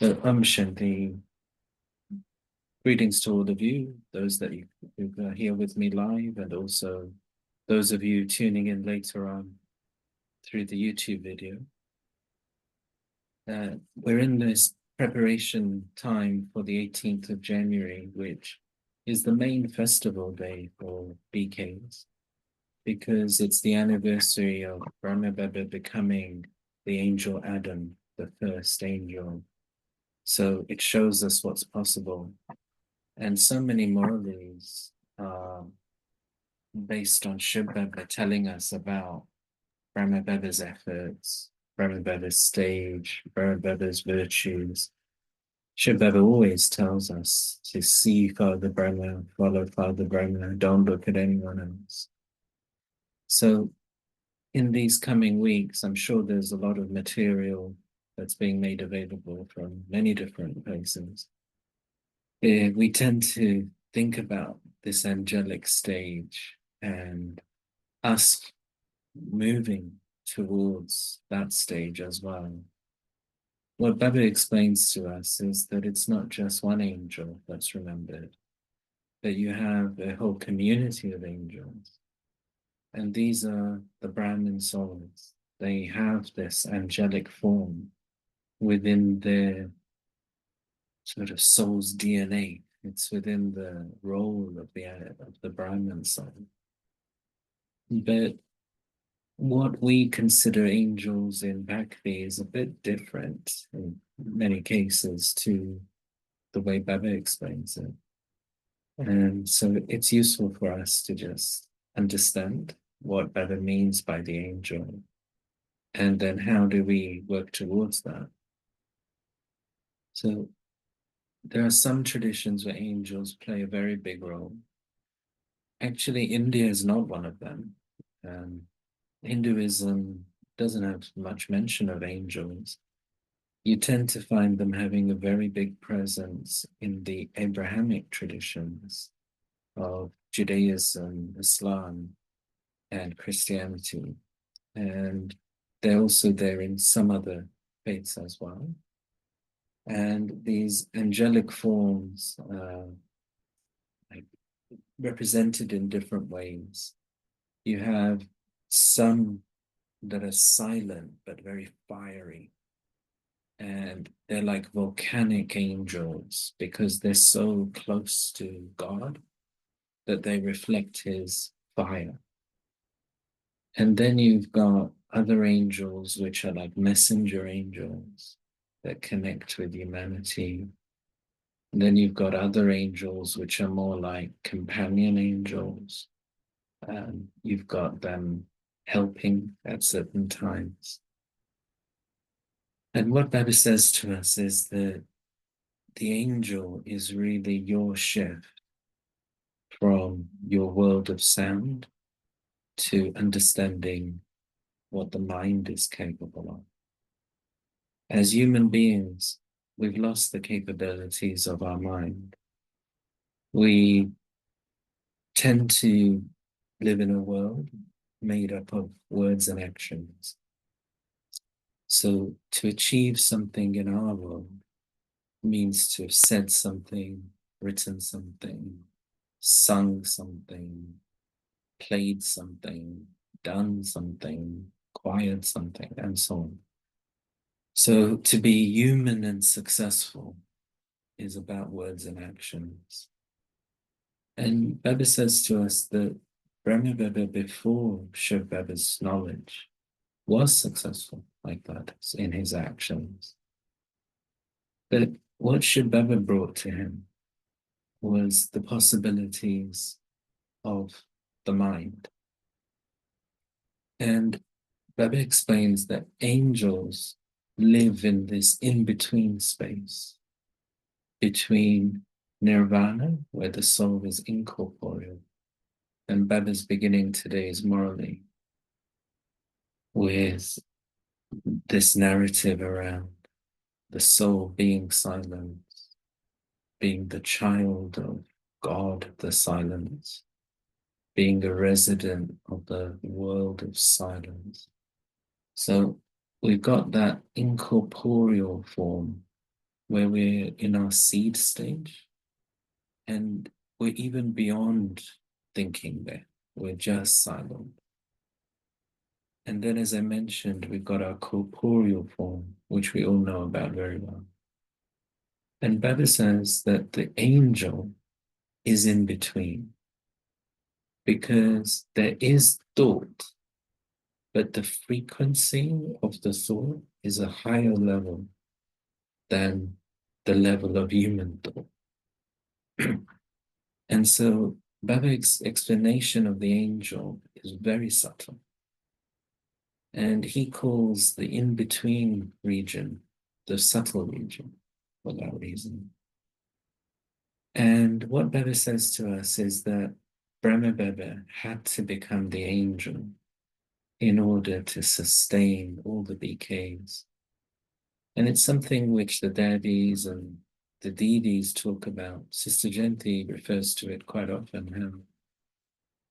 So, Shanti, greetings to all of you, those who are here with me live, and also those of you tuning in later on through the YouTube video. We're in this preparation time for the 18th of January, which is the main festival day for BKs, because it's the anniversary of Brahma Baba becoming the angel Adam, the first angel. So it shows us what's possible. And so many Muralis are based on Shiv Baba telling us about Brahma Baba's efforts, Brahma Baba's stage, Brahma Baba's virtues. Shiv Baba always tells us to see Father Brahma, follow Father Brahma, don't look at anyone else. So in these coming weeks, I'm sure there's a lot of material that's being made available from many different places. We tend to think about this angelic stage and us moving towards that stage as well. What Baba explains to us is that it's not just one angel that's remembered, that you have a whole community of angels. And these are the Brahmin souls. They have this angelic form within their sort of soul's DNA. It's within the role of the Brahmin soul. But what we consider angels in Bhakti is a bit different in many cases to the way Baba explains it. And so it's useful for us to just understand what Baba means by the angel, and then how do we work towards that. So there are some traditions where angels play a very big role. Actually, India is not one of them. Hinduism doesn't have much mention of angels. You tend to find them having a very big presence in the Abrahamic traditions of Judaism, Islam, and Christianity. And they're also there in some other faiths as well. And these angelic forms like represented in different ways. You have some that are silent but very fiery. And they're like volcanic angels because they're so close to God that they reflect his fire. And then you've got other angels which are like messenger angels that connect with humanity. And then you've got other angels which are more like companion angels. You've got them helping at certain times. And what Baba says to us is that the angel is really your shift from your world of sound to understanding what the mind is capable of. As human beings, we've lost the capabilities of our mind. We tend to live in a world made up of words and actions. So to achieve something in our world means to have said something, written something, sung something, played something, done something, acquired something, and so on. So to be human and successful is about words and actions. And Baba says to us that Brahma Baba, before Shiv Baba's knowledge, was successful like that in his actions. But what Shiv Baba brought to him was the possibilities of the mind. And Baba explains that angels live in this in-between space between nirvana, where the soul is incorporeal, and Baba's beginning today's morally with this narrative around the soul being silent, being the child of God, the silence, being a resident of the world of silence. So we've got that incorporeal form where we're in our seed stage, and we're even beyond thinking there. We're just silent. And then, as I mentioned, we've got our corporeal form, which we all know about very well. And Baba says that the angel is in between because there is thought, but the frequency of the thought is a higher level than the level of human thought. And so Baba's explanation of the angel is very subtle. And he calls the in-between region the subtle region for that reason. And what Baba says to us is that Brahma Baba had to become the angel in order to sustain all the BKs. And it's something which the Daddies and the Didis talk about. Sister Jayanti refers to it quite often,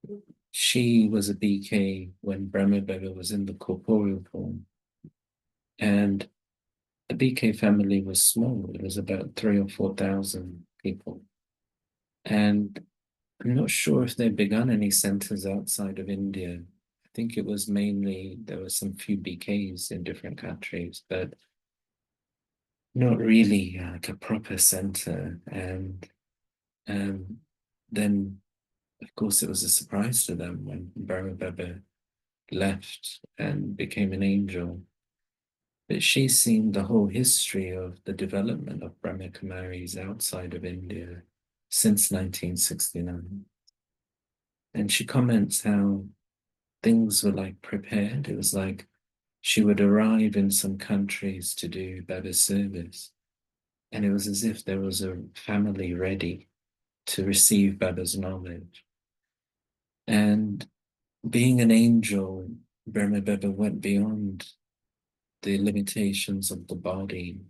how she was a BK when Brahma Baba was in the corporeal form. And the BK family was small. It was about 3,000 or 4,000 people. And I'm not sure if they've begun any centers outside of India. I think it was mainly, there were some few BKs in different countries, but not really like a proper center. And then, of course, it was a surprise to them when Brahma Baba left and became an angel. But she's seen the whole history of the development of Brahma Kumaris outside of India since 1969. And she comments how things were like prepared. It was like she would arrive in some countries to do Baba's service. And it was as if there was a family ready to receive Baba's knowledge. And being an angel, Brahma Baba went beyond the limitations of the body.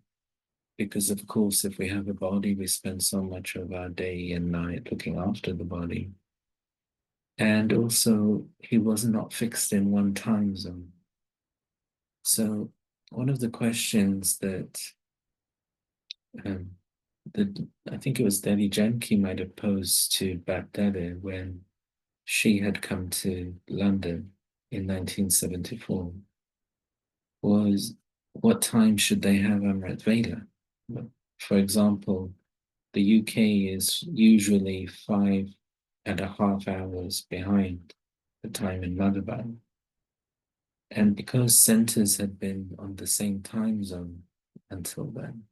Because, of course, if we have a body, we spend so much of our day and night looking after the body. And also, he was not fixed in one time zone. So, one of the questions that um, I think it was Devi Janki might have posed to Bapdada when she had come to London in 1974 was, what time should they have Amrit Vela? For example, the UK is usually 5.5 hours behind the time in Malabar. And because centers had been on the same time zone until then,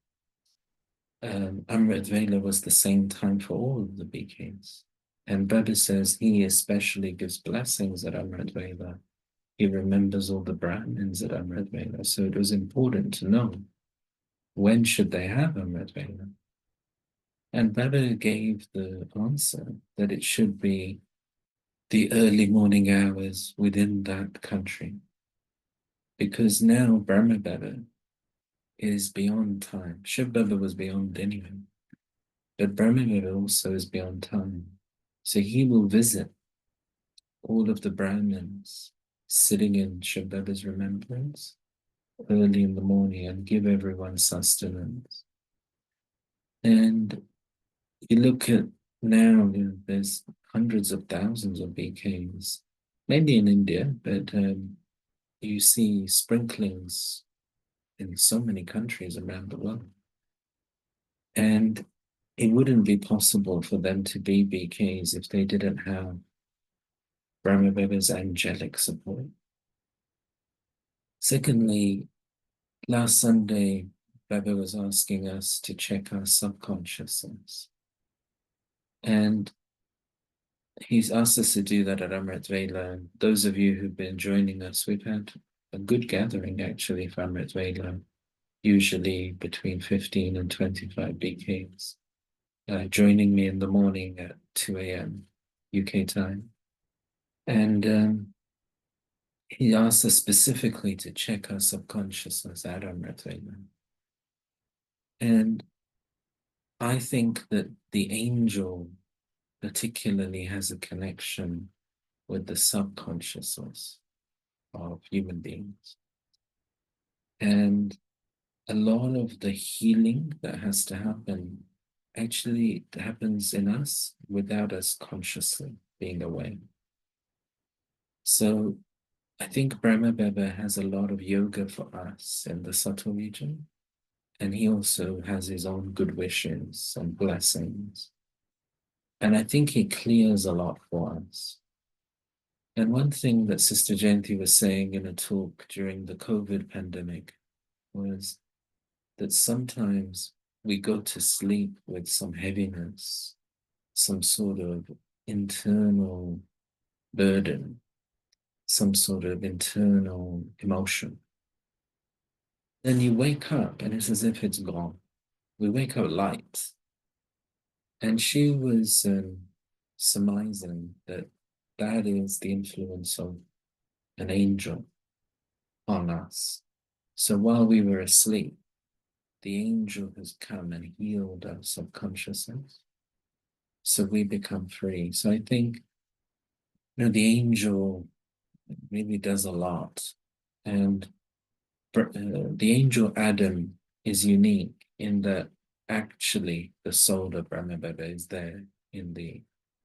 Amrit Vela was the same time for all of the BKs. And Baba says he especially gives blessings at Amrit Vela. He remembers all the Brahmins at Amrit Vela. So it was important to know when should they have Amrit Vela. And Baba gave the answer that it should be the early morning hours within that country. Because now Brahma Baba is beyond time. Shiv Baba was beyond anyway. But Brahma Baba also is beyond time. So he will visit all of the Brahmins sitting in Shiv Baba's remembrance early in the morning and give everyone sustenance. And you look at now, there's hundreds of thousands of BKs, mainly in India, but you see sprinklings in so many countries around the world. And it wouldn't be possible for them to be BKs if they didn't have Brahma Baba's angelic support. Secondly, last Sunday, Baba was asking us to check our subconsciousness. And he's asked us to do that at Amrit Vela. Those of you who've been joining us, we've had a good gathering actually for Amrit Vela, usually between 15 and 25 BKs, joining me in the morning at 2 a.m. UK time. And he asked us specifically to check our subconsciousness at Amrit Vela. And I think that the angel particularly has a connection with the subconsciousness of human beings. And a lot of the healing that has to happen actually happens in us without us consciously being aware. So I think Brahma Baba has a lot of yoga for us in the subtle region, and he also has his own good wishes and blessings. And I think he clears a lot for us. And one thing that Sister Jayanti was saying in a talk during the COVID pandemic was that sometimes we go to sleep with some heaviness, some sort of internal burden, some sort of internal emotion. Then you wake up and it's as if it's gone. We wake up light. And she was surmising that that is the influence of an angel on us. So while we were asleep, the angel has come and healed our subconsciousness. So we become free. So I think, the angel really does a lot. And the angel Adam is unique in that actually the soul of Brahma Baba is there in the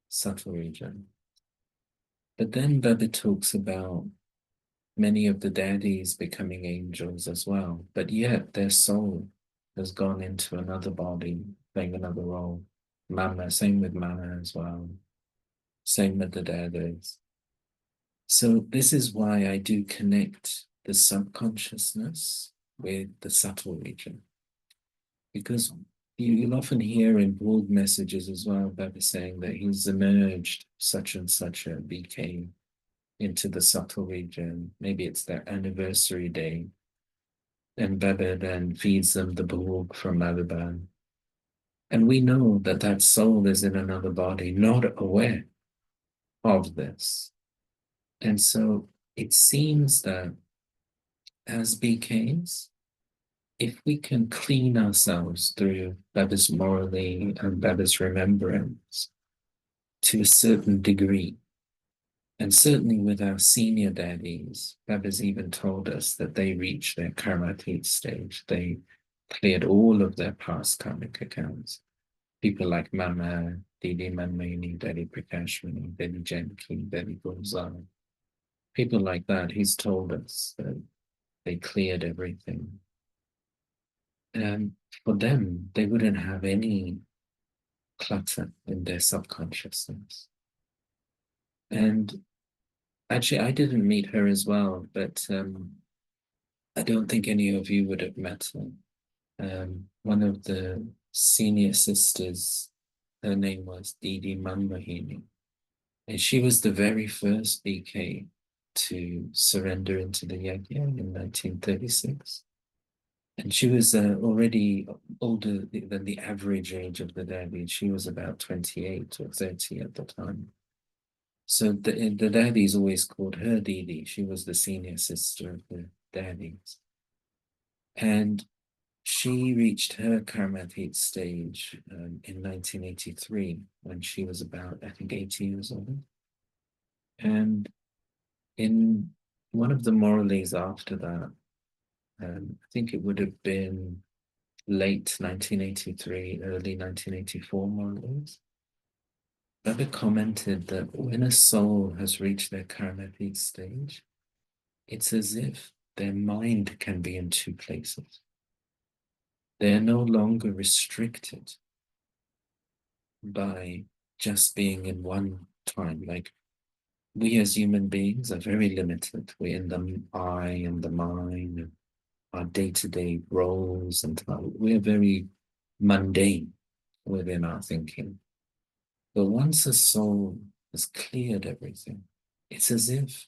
subtle region. But then Baba talks about many of the daddies becoming angels as well, but yet their soul has gone into another body, playing another role. Mama, same with Mama as well. Same with the daddies. So this is why I do connect the subconsciousness with the subtle region. Because you'll often hear in broad messages as well, Baba saying that he's emerged such and such a BK into the subtle region. Maybe it's their anniversary day. And Baba then feeds them the bhog from Madhuban. And we know that that soul is in another body, not aware of this. And so it seems that as BKs, if we can clean ourselves through Baba's morally and Baba's remembrance to a certain degree, and certainly with our senior daddies, Baba's even told us that they reached their karmatit stage. They cleared all of their past karmic accounts. People like Mama, Didi Manmani, Daddy Prakashmani, Daddy Janki, Daddy Gulzar, people like that, he's told us that they cleared everything. And for them, they wouldn't have any clutter in their subconsciousness. And actually, I didn't meet her as well, but I don't think any of you would have met her. One of the senior sisters, her name was Didi Manmohini, and she was the very first BK to surrender into the Yajna in 1936. And she was already older than the average age of the Devi. She was about 28 or 30 at the time. So the Devis always called her Didi. She was the senior sister of the Devis. And she reached her Karmatit stage in 1983 when she was about, I think, 80 years old. And in one of the Morales after that, I think it would have been late 1983, early 1984 Morales, Baba commented that when a soul has reached their Karmatit stage, it's as if their mind can be in two places. They are no longer restricted by just being in one time. Like we as human beings are very limited. We're in the I and the mind, and our day-to-day roles, and we're very mundane within our thinking. But once a soul has cleared everything, it's as if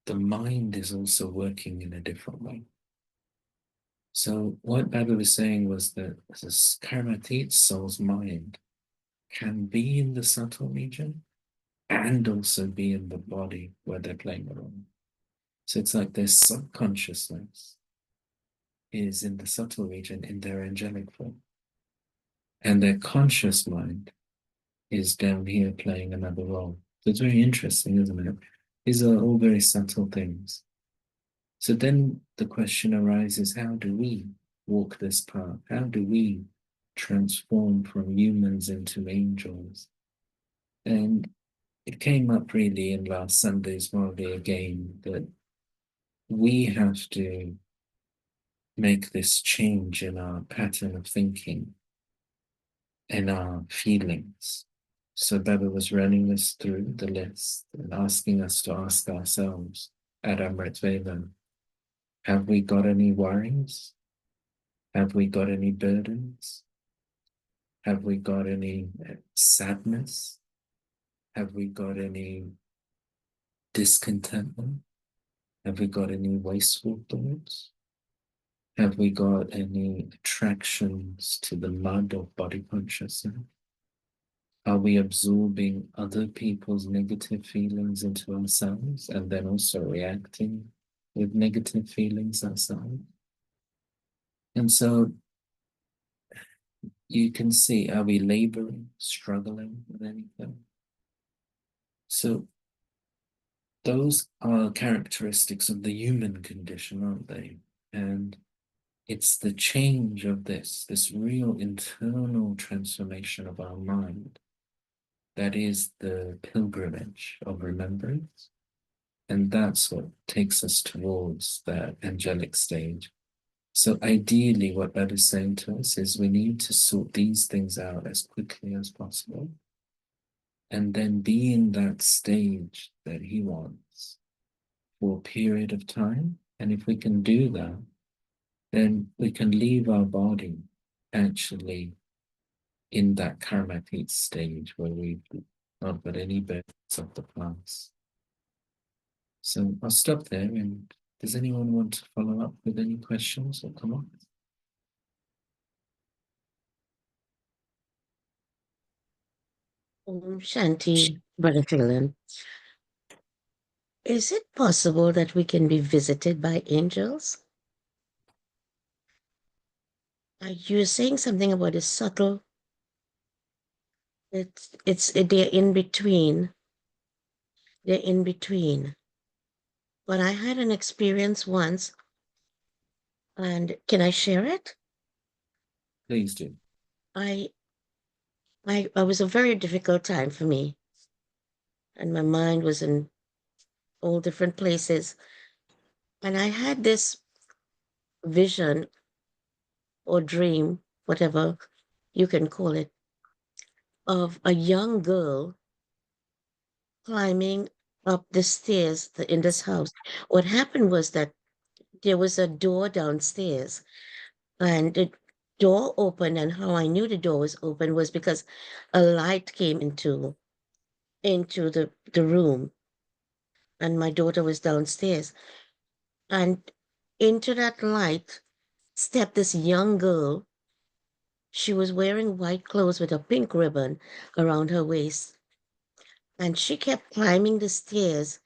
the mind is also working in a different way. So what Baba was saying was that the Karmatit soul's mind can be in the subtle region and also be in the body where they're playing the role. So it's like their subconsciousness is in the subtle region in their angelic form. And their conscious mind is down here playing another role. So it's very interesting, isn't it? These are all very subtle things. So then the question arises, how do we walk this path? How do we transform from humans into angels? And it came up really in last Sunday's Morally again that we have to make this change in our pattern of thinking and our feelings. So Baba was running us through the list and asking us to ask ourselves at Amrit Veda, have we got any worries? Have we got any burdens? Have we got any sadness? Have we got any discontentment? Have we got any wasteful thoughts? Have we got any attractions to the mud of body consciousness? Are we absorbing other people's negative feelings into ourselves and then also reacting with negative feelings ourselves? And so you can see, are we laboring, struggling with anything? So those are characteristics of the human condition, aren't they? And it's the change of this real internal transformation of our mind that is the pilgrimage of remembrance. And that's what takes us towards that angelic stage. So ideally, what that is saying to us is we need to sort these things out as quickly as possible and then be in that stage that he wants for a period of time. And if we can do that, then we can leave our body actually in that karmatic stage where we've not got any burdens of the past. So I'll stop there. And does anyone want to follow up with any questions or come on? Shanti, Brother Phelan, is it possible that we can be visited by angels? You were saying something about a subtle. They're in between. They're in between. But I had an experience once, and can I share it? Please do. I I was a very difficult time for me, and my mind was in all different places. And I had this vision or dream, whatever you can call it, of a young girl climbing up the stairs in this house. What happened was that there was a door downstairs, and the door opened. And how I knew the door was open was because a light came into the room, and my daughter was downstairs. And into that light stepped this young girl. She was wearing white clothes with a pink ribbon around her waist, and she kept climbing the stairs,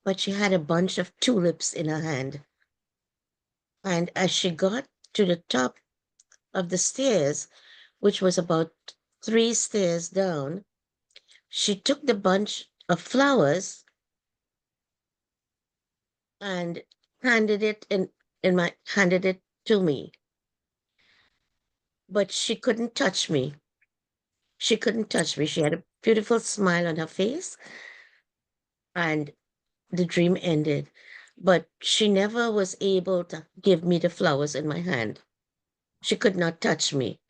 but she had a bunch of tulips in her hand. And as she got to the top of the stairs, which was about 3 stairs down, she took the bunch of flowers and handed it to me. But she couldn't touch me. She couldn't touch me. She had a beautiful smile on her face, and the dream ended. But she never was able to give me the flowers in my hand. She could not touch me.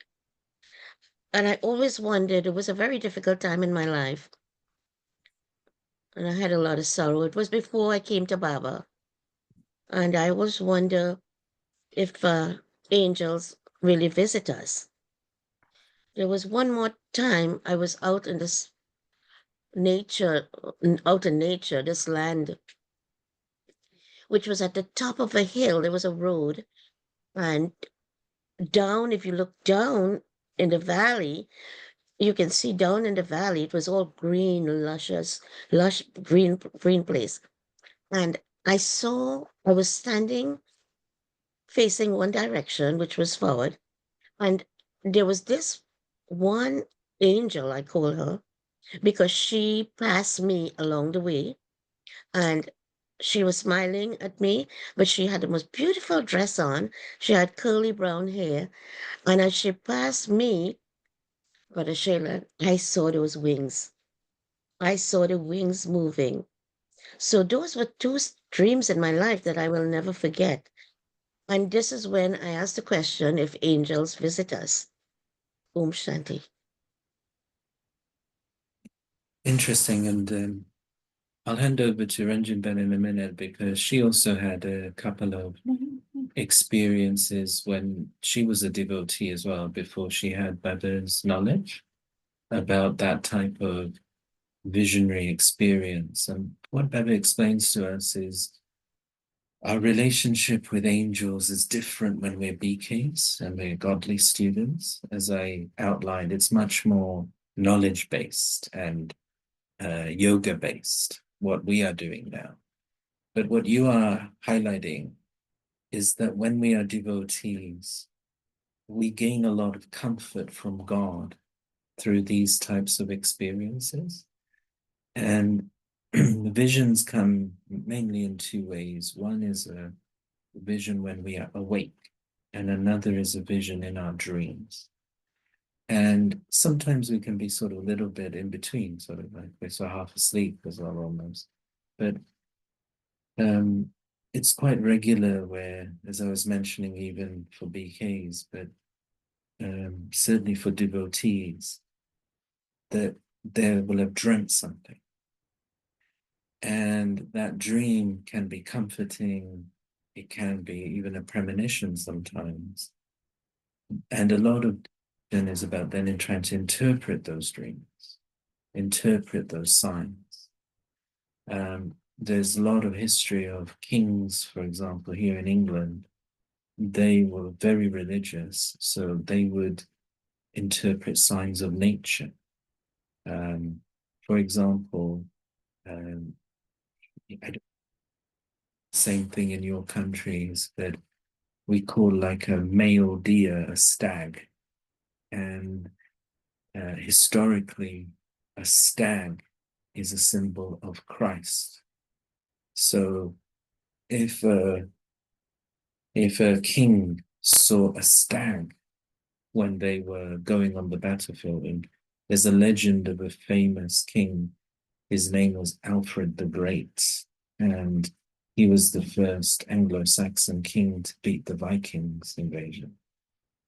And I always wondered, it was a very difficult time in my life. And I had a lot of sorrow. It was before I came to Baba. And I always wonder if angels really visit us. There was one more time I was out in this nature, out in nature, this land, which was at the top of a hill. There was a road. And down, if you look down in the valley, you can see down in the valley, it was all green, luscious, lush green place. And I was standing facing one direction, which was forward. And there was this one angel, I call her, because she passed me along the way. And She was smiling at me, but she had the most beautiful dress on. She had curly brown hair. And as she passed me, Brother Shayla, I saw those wings. I saw the wings moving. So those were two dreams in my life that I will never forget. And this is when I asked the question if angels visit us. Om Shanti. Interesting. And I'll hand over to Ranjin Ben in a minute because she also had a couple of experiences when she was a devotee as well, before she had Baba's knowledge about that type of visionary experience. And what Baba explains to us is our relationship with angels is different when we're BKs and we're godly students. As I outlined, it's much more knowledge based and yoga based, what we are doing now. But what you are highlighting is that when we are devotees, we gain a lot of comfort from God through these types of experiences. And visions come mainly in two ways. One is a vision when we are awake, and another is a vision in our dreams. And sometimes we can be sort of a little bit in between, sort of like we're so half asleep as well almost. But it's quite regular where, as I was mentioning, even for BKs, but certainly for devotees, that they will have dreamt something. And that dream can be comforting. It can be even a premonition sometimes. And a lot of then is about then in trying to interpret those dreams, interpret those signs. There's a lot of history of kings, for example, here in England. They were very religious, so they would interpret signs of nature. For example, same thing in your countries that we call like a male deer, a stag. And historically, a stag is a symbol of Christ. So if a king saw a stag when they were going on the battlefield, and there's a legend of a famous king. His name was Alfred the Great, and he was the first Anglo-Saxon king to beat the Vikings invasion.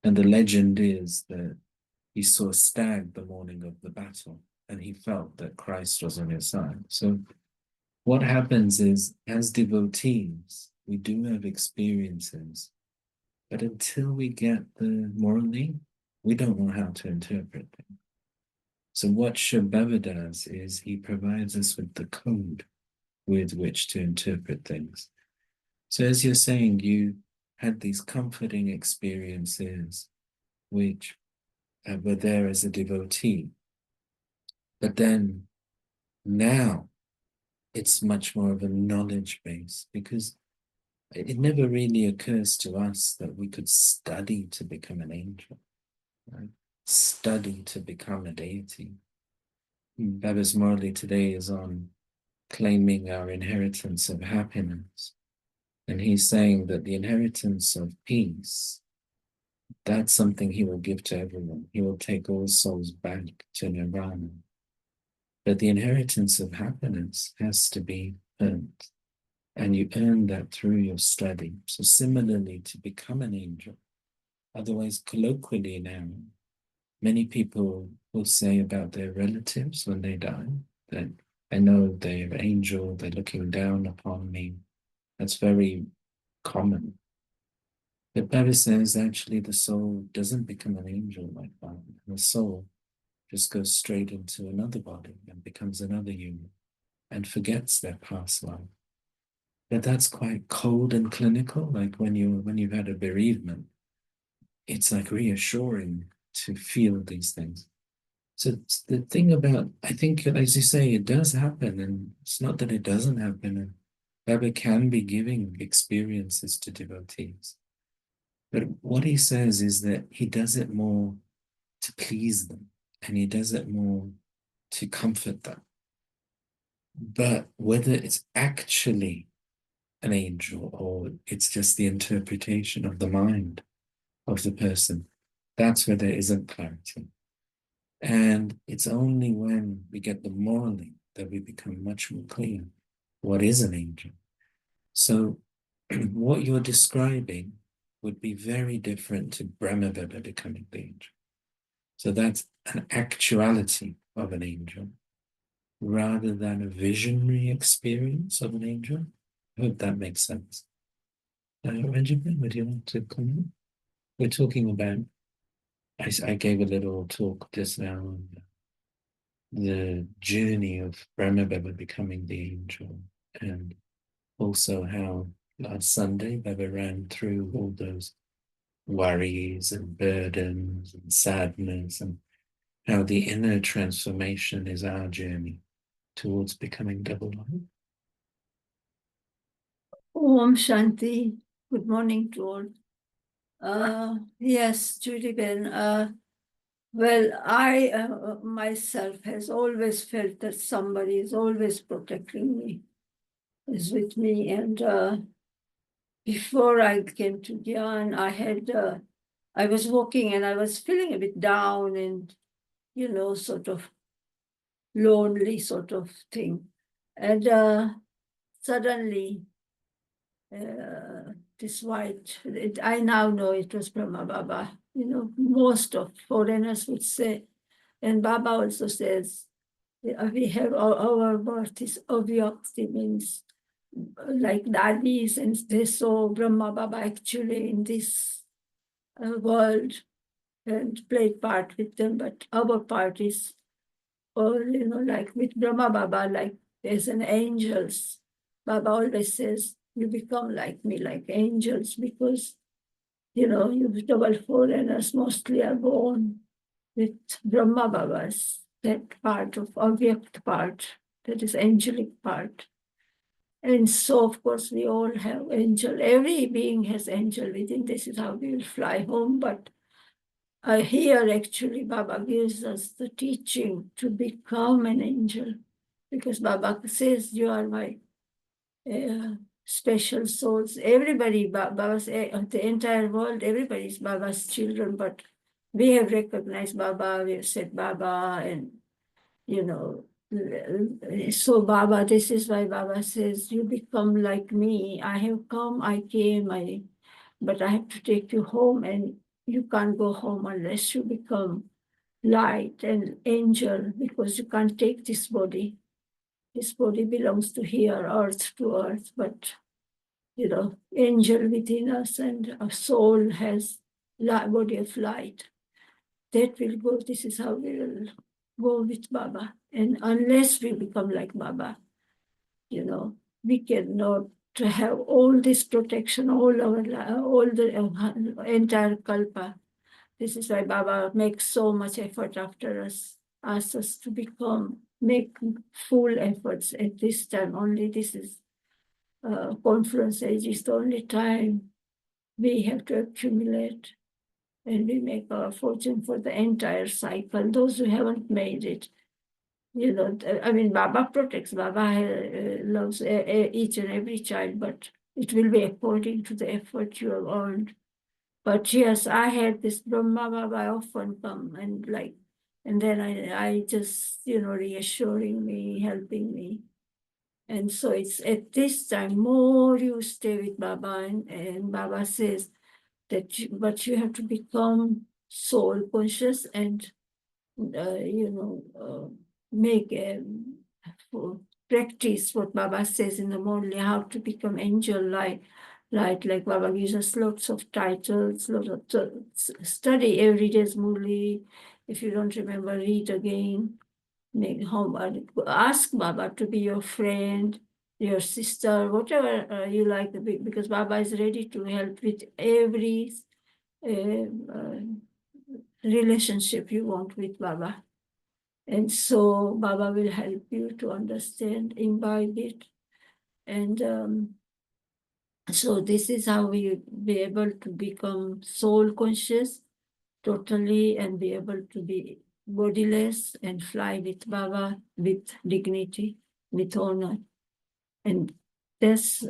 And the legend is that he saw a stag the morning of the battle, and he felt that Christ was on his side. So what happens is, as devotees, we do have experiences, but until we get the morally, we don't know how to interpret them. So what Shabbat does is he provides us with the code with which to interpret things. So as you're saying, you had these comforting experiences which were there as a devotee. But then now it's much more of a knowledge base, because it never really occurs to us that we could study to become an angel, right? Study to become a deity. Baba's Morley today is on claiming our inheritance of happiness. And he's saying that the inheritance of peace, that's something he will give to everyone. He will take all souls back to Nirvana. But the inheritance of happiness has to be earned. And you earn that through your study. So similarly, to become an angel, otherwise colloquially now, many people will say about their relatives when they die that I know they're an angel, they're looking down upon me. That's very common. But Baba says actually the soul doesn't become an angel like that. The soul just goes straight into another body and becomes another human and forgets their past life. But that's quite cold and clinical. Like when you've had a bereavement, it's like reassuring to feel these things. So the thing about, I think, as you say, it does happen, and it's not that it doesn't happen. And Baba can be giving experiences to devotees. But what he says is that he does it more to please them, and he does it more to comfort them. But whether it's actually an angel, or it's just the interpretation of the mind of the person. That's where there isn't clarity. And it's only when we get the modeling that we become much more clear. What is an angel? So what you're describing would be very different to Brahmaveda becoming the angel. So that's an actuality of an angel rather than a visionary experience of an angel. I hope that makes sense. Benjamin, would you like to comment? We're talking about, I gave a little talk just now on the journey of Brahmaveda becoming the angel, and also how last Sunday Baba ran through all those worries and burdens and sadness, and how the inner transformation is our journey towards becoming double light. Om Shanti. Good morning to all. Yes, Judy Ben. Well, I myself has always felt that somebody is always protecting me, is with me. And before I came to Gyan, I was walking and I was feeling a bit down and, sort of lonely sort of thing. And suddenly, this white, I now know it was Brahma Baba. Most of foreigners would say, and Baba also says, we have our birth is avyakti, means like daddies, and they saw Brahma Baba actually in this world and played part with them, but our part is, or like with Brahma Baba, like there's an angels. Baba always says, you become like me, like angels, because, you double foreigners mostly are born with Brahma Babas, that part of object part, that is angelic part. And so, of course, we all have angel. Every being has angel within. This is how we will fly home. But here, actually, Baba gives us the teaching to become an angel, because Baba says, you are my special souls. Everybody, Baba's, the entire world, everybody is Baba's children, but we have recognized Baba, we have said Baba, and, so Baba, this is why Baba says, you become like me. I have come, I came, but I have to take you home, and you can't go home unless you become light and angel, because you can't take this body. This body belongs to here, earth to earth, but angel within us, and our soul has body of light. That will go, this is how we will go with Baba. And unless we become like Baba, we cannot have all this protection, all the entire kalpa. This is why Baba makes so much effort after us, asks us to make full efforts at this time. Only this is confluence age is the only time we have to accumulate, and we make our fortune for the entire cycle. Those who haven't made it, Baba protects, Baba loves each and every child, but it will be according to the effort you have earned. But yes, I had this Brahma Baba often come and then I just, reassuring me, helping me. And so it's at this time, more you stay with Baba, and Baba says that, but you have to become soul conscious and, make practice what Baba says in the morning, how to become angel like Baba gives us lots of titles, lots of study every day's Murli. If you don't remember, read again. Make homework. Ask Baba to be your friend, your sister, whatever you like, because Baba is ready to help with every relationship you want with Baba. And so Baba will help you to understand, imbibe it. And so this is how we be able to become soul conscious totally, and be able to be bodiless and fly with Baba with dignity, with honor. And That's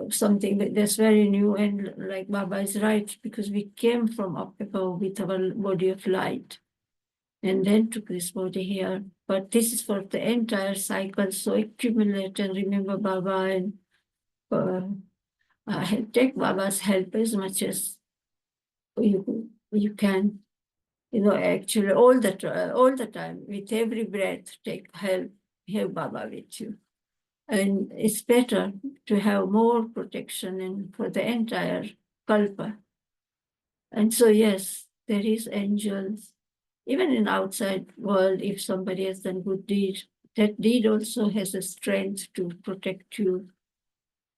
something that's very new, and like Baba is right, because we came from up above with our body of light and then took this body here. But this is for the entire cycle, so accumulate and remember Baba, and take Baba's help as much as you can. Actually, all the time, with every breath, take help, have Baba with you. And it's better to have more protection and for the entire kalpa. And so, yes, there is angels. Even in outside world, if somebody has done good deed, that deed also has a strength to protect you.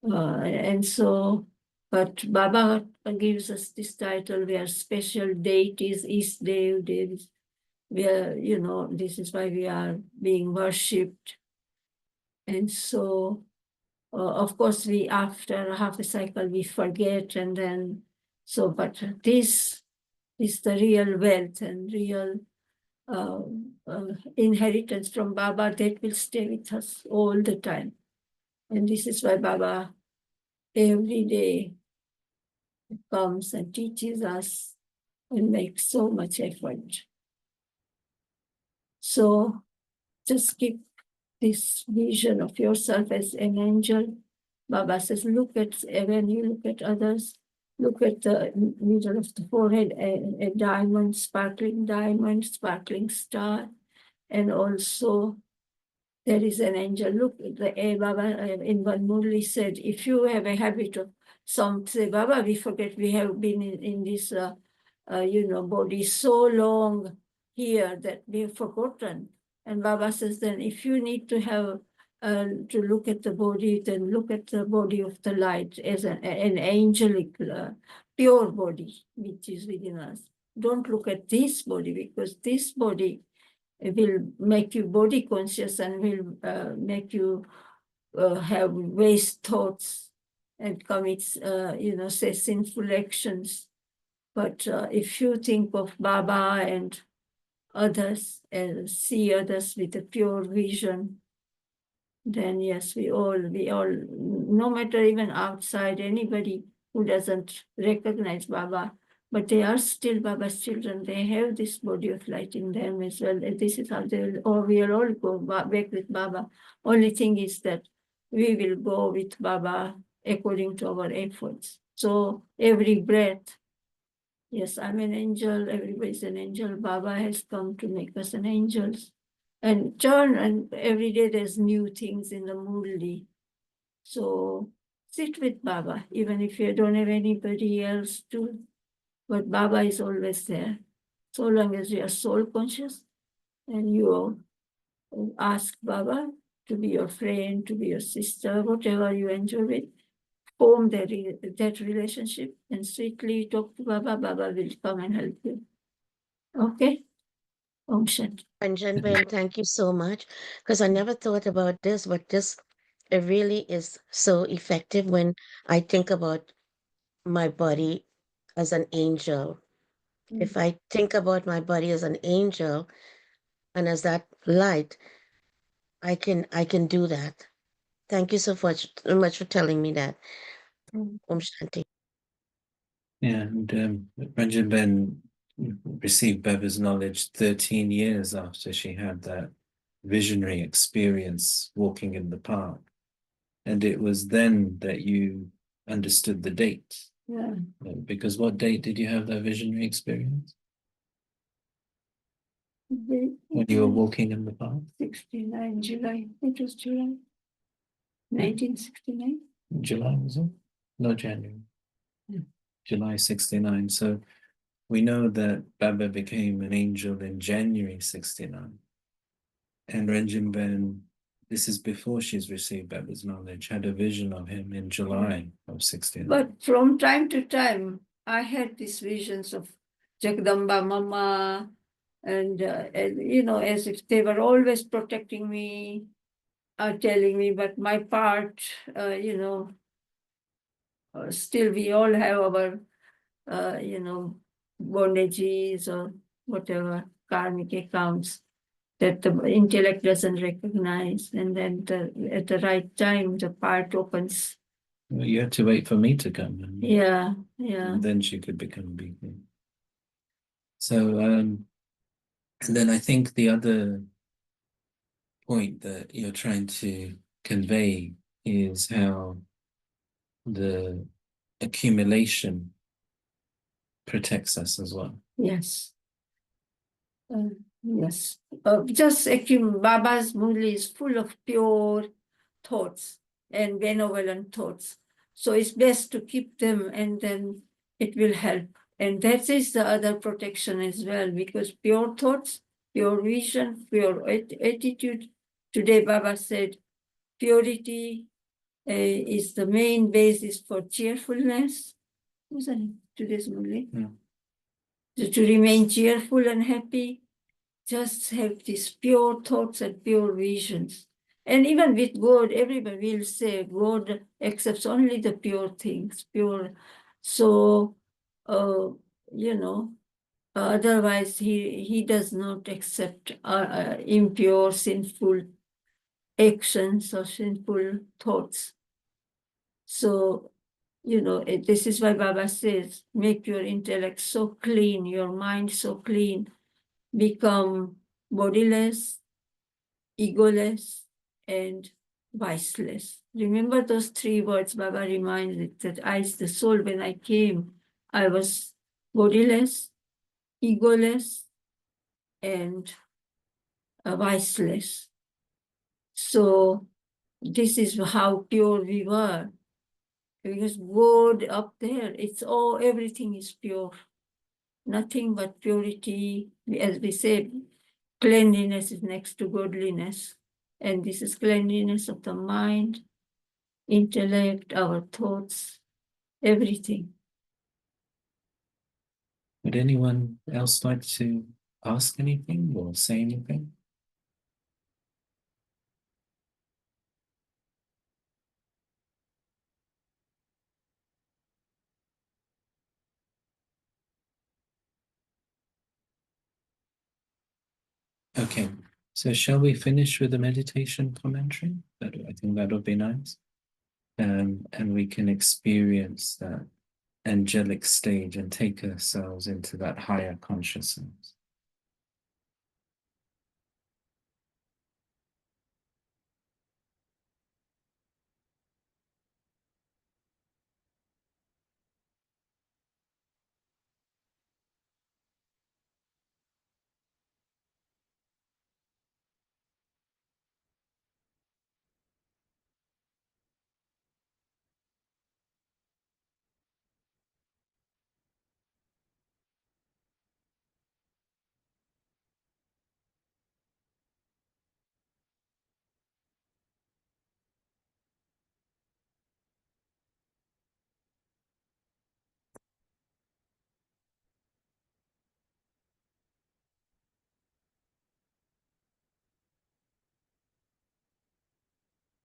And so, but Baba gives us this title. We are special deities, Isdev, Devis. We are, this is why we are being worshipped. And so, of course, we, after half a cycle, we forget, and then, but this is the real wealth and real inheritance from Baba that will stay with us all the time. And this is why Baba every day comes and teaches us and makes so much effort. So just keep this vision of yourself as an angel. Baba says, when you look at others, look at the middle of the forehead, a diamond, sparkling star, and also there is an angel. Look, Baba in one Murli said, if you have a habit of, some say, Baba, we forget we have been in this, body so long here that we have forgotten. And Baba says, then if you need to have, to look at the body, then look at the body of the light as an angelic, pure body, which is within us. Don't look at this body, because this body will make you body conscious and will make you have waste thoughts and commit, say sinful actions. But if you think of Baba and others and see others with a pure vision, then yes, we all, no matter even outside, anybody who doesn't recognize Baba, but they are still Baba's children. They have this body of light in them as well. And this is how they will, or we'll all go back with Baba. Only thing is that we will go with Baba according to our efforts. So every breath, yes, I'm an angel, everybody's an angel. Baba has come to make us an angels. And turn, and every day there's new things in the Murli. So sit with Baba, even if you don't have anybody else to, but Baba is always there. So long as you are soul conscious and you ask Baba to be your friend, to be your sister, whatever you enjoy with, form that relationship and sweetly talk to Baba. Baba will come and help you. Okay? Om Shanti. Ranjan Ben, thank you so much. Because I never thought about this, but this it really is so effective when I think about my body as an angel. If I think about my body as an angel and as that light, I can do that. Thank you so much for telling me that. Om Shanti. Yeah, and Ranjan Ben received Baba's knowledge 13 years after she had that visionary experience walking in the park. And it was then that you understood the date. Yeah. Because what date did you have that visionary experience? When you were walking in the park? 69 July. It was July. 1969. July, was it? No, January. Yeah. July 69. So we know that Baba became an angel in January 69. And Ranjan Ben, this is before she's received Baba's knowledge, had a vision of him in July of 69. But from time to time, I had these visions of Jagdamba Mama, and as if they were always protecting me, telling me, but my part, still we all have our, bondages or whatever karmic accounts. that the intellect doesn't recognize, and then at the right time the part opens. Well, you had to wait for me to come, Yeah. and then she could become a beacon. So, and then I think the other point that you're trying to convey is how the accumulation protects us as well. Yes. Yes. Just Baba's Murli is full of pure thoughts and benevolent thoughts. So it's best to keep them, and then it will help. And that is the other protection as well, because pure thoughts, pure vision, pure attitude. Today Baba said purity is the main basis for cheerfulness. Wasn't it today's Murli? Yeah. To remain cheerful and happy, just have these pure thoughts and pure visions. And even with God, everybody will say God accepts only the pure things, pure. So, otherwise he does not accept impure, sinful actions or sinful thoughts. So, this is why Baba says, make your intellect so clean, your mind so clean, become bodiless, egoless, and viceless. Remember those three words Baba reminded that I, the soul, when I came, I was bodiless, egoless, and viceless. So this is how pure we were. Because God up there, everything is pure. Nothing but purity. As we said, cleanliness is next to godliness. And this is cleanliness of the mind, intellect, our thoughts, everything. Would anyone else like to ask anything or say anything? Okay, so shall we finish with the meditation commentary? I think that would be nice. And we can experience that angelic stage and take ourselves into that higher consciousness.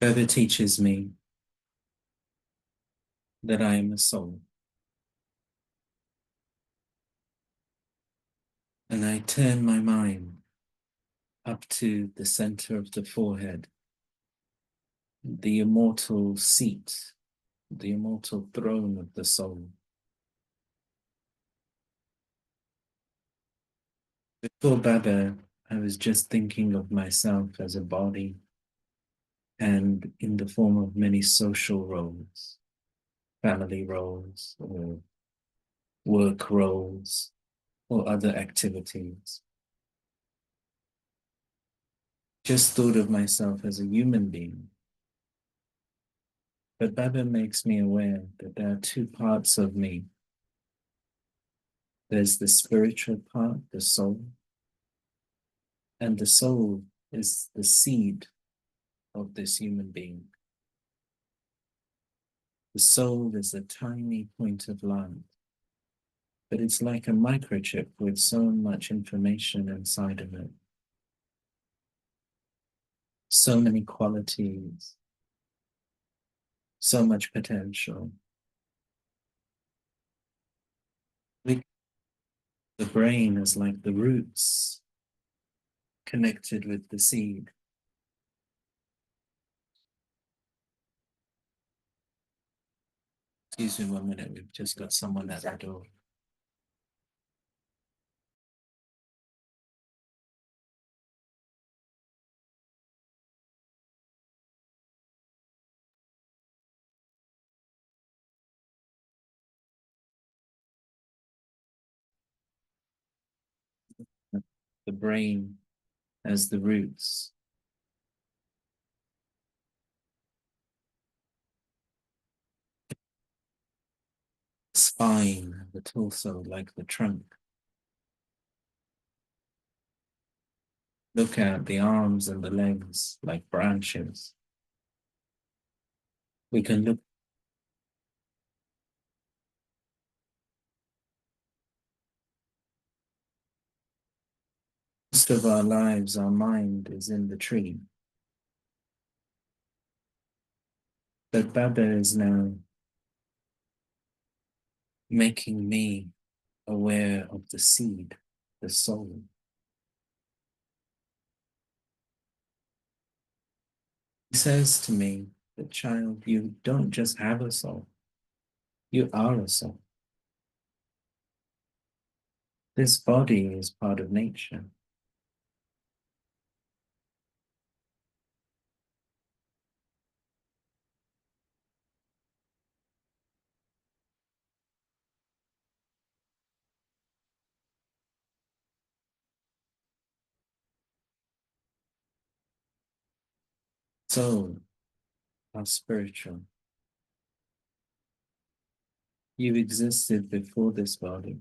Further teaches me that I am a soul. And I turn my mind up to the center of the forehead, the immortal seat, the immortal throne of the soul. Before Baba, I was just thinking of myself as a body and in the form of many social roles, family roles, or work roles, or other activities. Just thought of myself as a human being. But Baba makes me aware that there are two parts of me. There's the spiritual part, the soul, and the soul is the seed of this human being. The soul is a tiny point of light, but it's like a microchip with so much information inside of it. So many qualities, so much potential. The brain is like the roots connected with the seed. Excuse me 1 minute, we've just got someone at the door. The brain as the roots. Spine, the torso like the trunk. Look at the arms and the legs like branches. We can look most of our lives, our mind is in the tree. But Baba is now making me aware of the seed, the soul. He says to me, "But child, you don't just have a soul, you are a soul. This body is part of nature. Soul are spiritual. You existed before this body.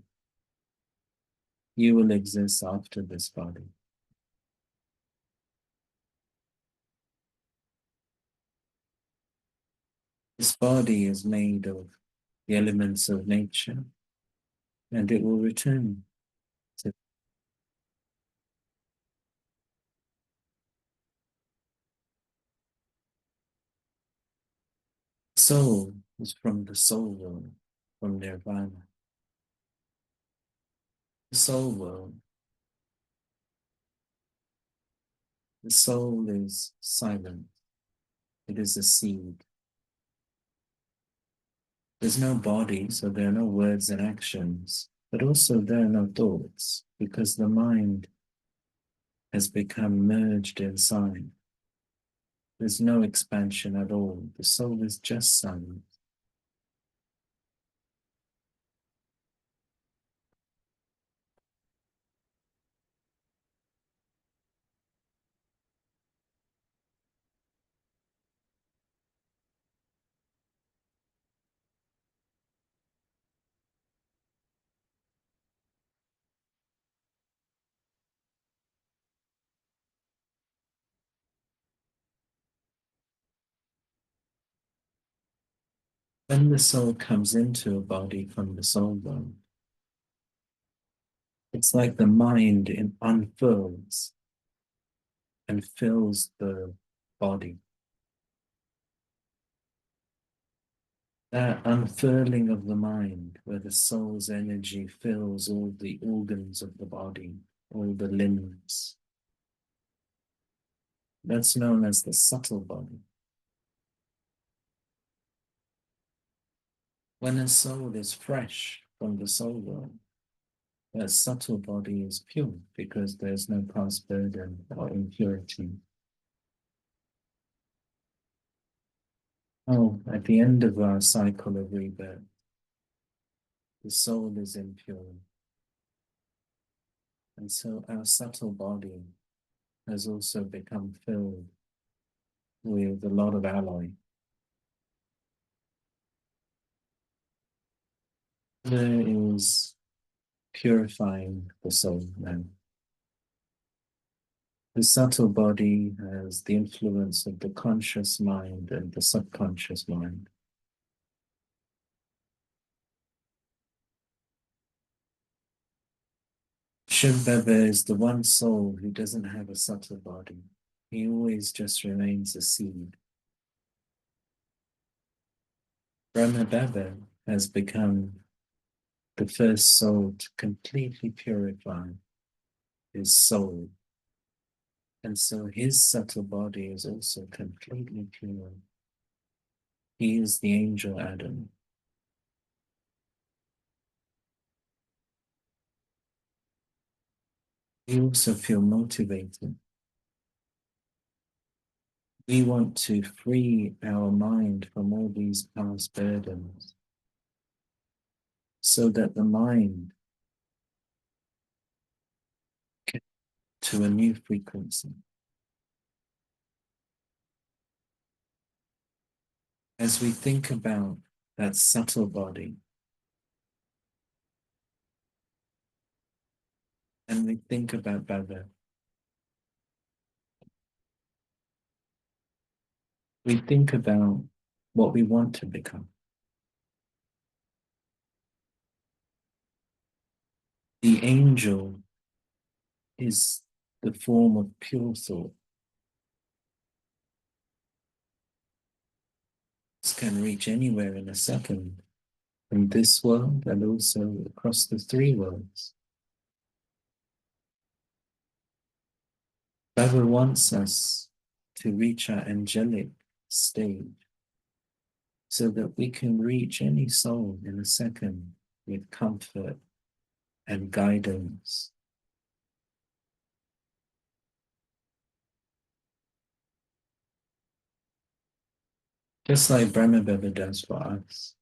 You will exist after this body. This body is made of the elements of nature, and it will return to soul is from the soul world, from nirvana. The soul world, the soul is silent. It is a seed. There's no body, so there are no words and actions, but also there are no thoughts, because the mind has become merged inside. There's no expansion at all. The soul is just silent. When the soul comes into a body from the soul world, it's like the mind unfurls and fills the body. That unfurling of the mind, where the soul's energy fills all the organs of the body, all the limbs, that's known as the subtle body. When a soul is fresh from the soul world, that subtle body is pure because there's no past burden or impurity. Oh, at the end of our cycle of rebirth, the soul is impure. And so our subtle body has also become filled with a lot of alloy. There is purifying the soul now. The subtle body has the influence of the conscious mind and the subconscious mind. Shiv Baba is the one soul who doesn't have a subtle body. He always just remains a seed. Brahma Baba has become the first soul to completely purify his soul And so his subtle body is also completely pure. He is the angel Adam. We also feel motivated. We want to free our mind from all these past burdens so that the mind can to a new frequency. As we think about that subtle body, and we think about Baba, we think about what we want to become. The angel is the form of pure thought. This can reach anywhere in a second, from this world and also across the three worlds. Baba wants us to reach our angelic stage so that we can reach any soul in a second with comfort and guidance. Just like Brahma Baba does for us.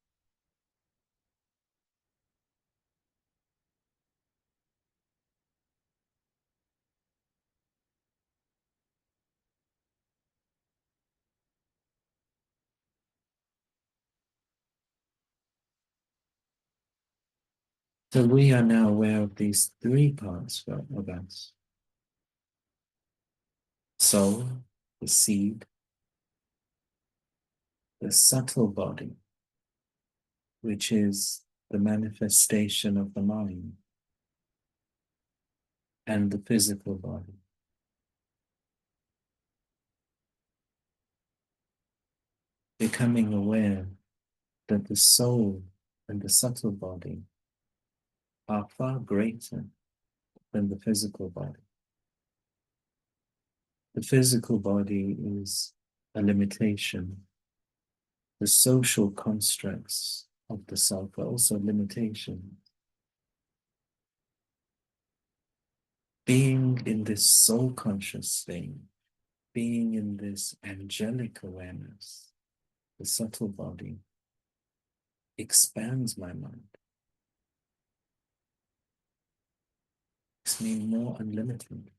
So we are now aware of these three parts of us. Soul, the seed, the subtle body, which is the manifestation of the mind, and the physical body. Becoming aware that the soul and the subtle body are far greater than the physical body. The physical body is a limitation. The social constructs of the self are also limitations. Being in this soul conscious state, being in this angelic awareness, the subtle body expands my mind, makes me more unlimited.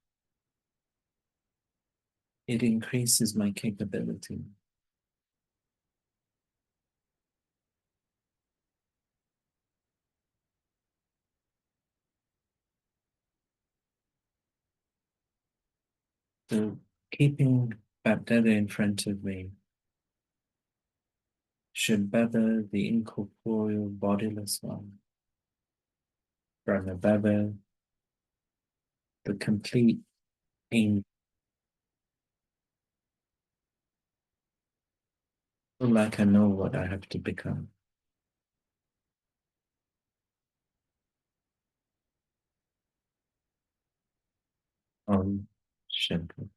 It increases my capability. So keeping Bapdada in front of me, should Baba, the incorporeal, bodiless one, Brahma Baba, the complete angel, like I know what I have to become. Shanti.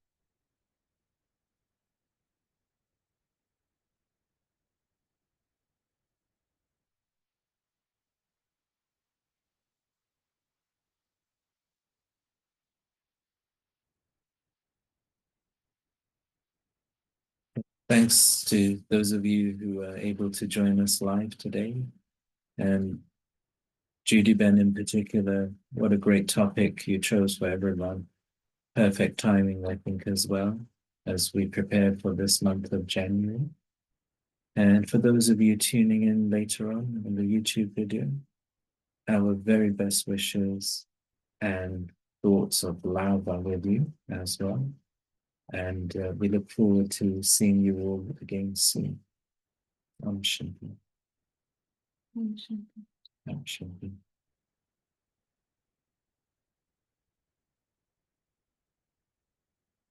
Thanks to those of you who are able to join us live today. And Judy Ben in particular, what a great topic you chose for everyone. Perfect timing, I think, as well, as we prepare for this month of January. And for those of you tuning in later on the YouTube video, our very best wishes and thoughts of love are with you as well. And we look forward to seeing you all again soon. Shanti. Om Shanti. Shanti.